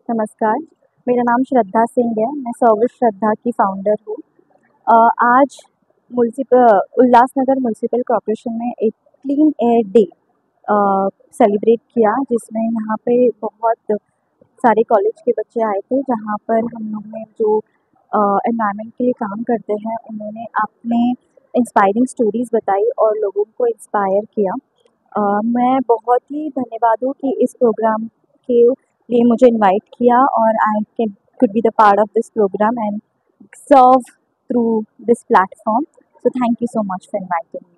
नमस्कार, मेरा नाम श्रद्धा सिंह है। मैं सर्विस श्रद्धा की फाउंडर हूँ। आज उल्लासनगर म्युनिसिपल कॉर्पोरेशन में एक क्लीन एयर डे सेलिब्रेट किया, जिसमें यहाँ पे बहुत सारे कॉलेज के बच्चे आए थे, जहाँ पर हम लोग ने जो एनवायरनमेंट के लिए काम करते हैं उन्होंने अपने इंस्पायरिंग स्टोरीज़ बताई और लोगों को इंस्पायर किया। मैं बहुत ही धन्यवाद हूँ कि इस प्रोग्राम के लिए मुझे इनवाइट किया और I can could be the part of this program and serve through this platform. So thank you so much for inviting me.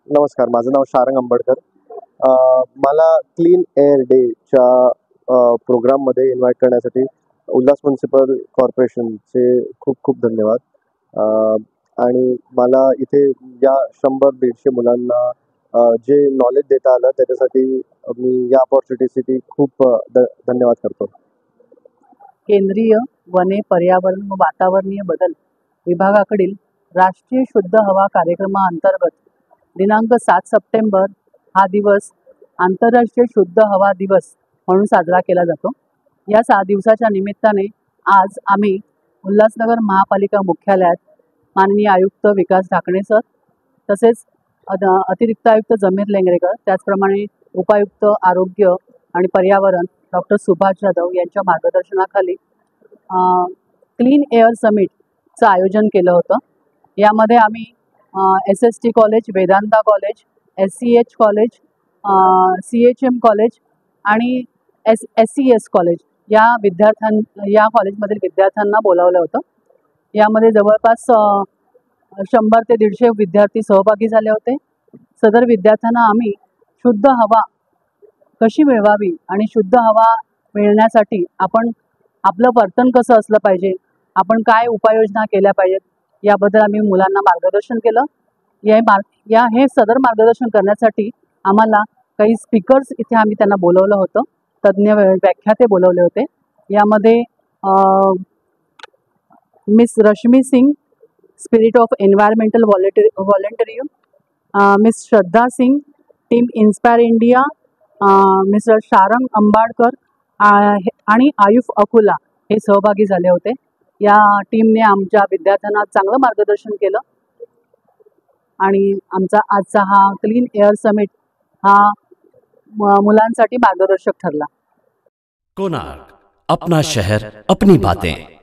नमस्कार, माझं नाव शारंग आंबेडकर. मला क्लीन एअर डेच्या प्रोग्राममध्ये इन्व्हाइट करण्यासाठी उल्हास म्युनिसिपल कॉर्पोरेशनचे खूप खूप धन्यवाद. आणि मला इथे या 100-150 मुलांना जे नॉलेज देता आलं त्याच्यासाठी मी या अपॉर्च्युनिटीसाठी खूप धन्यवाद करतो. केंद्रीय वने, पर्यावरण व वातावरणीय बदल विभागाकडील राष्ट्रीय शुद्ध हवा कार्यक्रमाअंतर्गत दिनांक 7 सप्टेंबर हा दिवस आंतरराष्ट्रीय शुद्ध हवा दिवस म्हणून साजरा केला जातो. या 6 दिवसाच्या निमित्ताने आज आम्ही उल्हासनगर महापालिका मुख्यालयात माननीय आयुक्त विकास ढाकणे सर, तसेच अतिरिक्त आयुक्त जमीर लेंगरेकर, त्याचप्रमाणे उपायुक्त आरोग्य आणि पर्यावरण डॉक्टर सुभाष जाधव यांच्या मार्गदर्शनाखाली क्लीन एअर समिटचं आयोजन केलं होतं. यामध्ये आम्ही SST college, Vedanta college, SCH college, CHM college आणि SCS कॉलेज या कॉलेजमधील विद्यार्थ्यांना बोलावलं होतं. यामध्ये जवळपास 100 ते 150 विद्यार्थी सहभागी झाले होते. सदर विद्यार्थ्यांना आम्ही शुद्ध हवा कशी मिळवावी आणि शुद्ध हवा मिळण्यासाठी आपण आपलं वर्तन कसं असलं पाहिजे, आपण काय उपाययोजना केल्या पाहिजेत, याबद्दल आम्ही मुलांना मार्गदर्शन केलं. हे सदर मार्गदर्शन करण्यासाठी आम्हाला काही स्पीकर्स इथे आम्ही त्यांना बोलवलं होतं, तज्ज्ञ व्याख्याते बोलवले होते. यामध्ये miss Rashmi Singh, spirit of environmental volunteerism, miss Shraddha Singh, team inspire India, mister Sharang Ambadkar आणि आयुफ अकुला हे सहभागी झाले होते. या टीमने आमच्या विद्यार्थ्यांना चांगलं मार्गदर्शन केलं आणि आमचा आजचा हा क्लीन एअर समिट हा मुलांसाठी मार्गदर्शक ठरला. कोणार्क, अपना शहर अपनी बातें.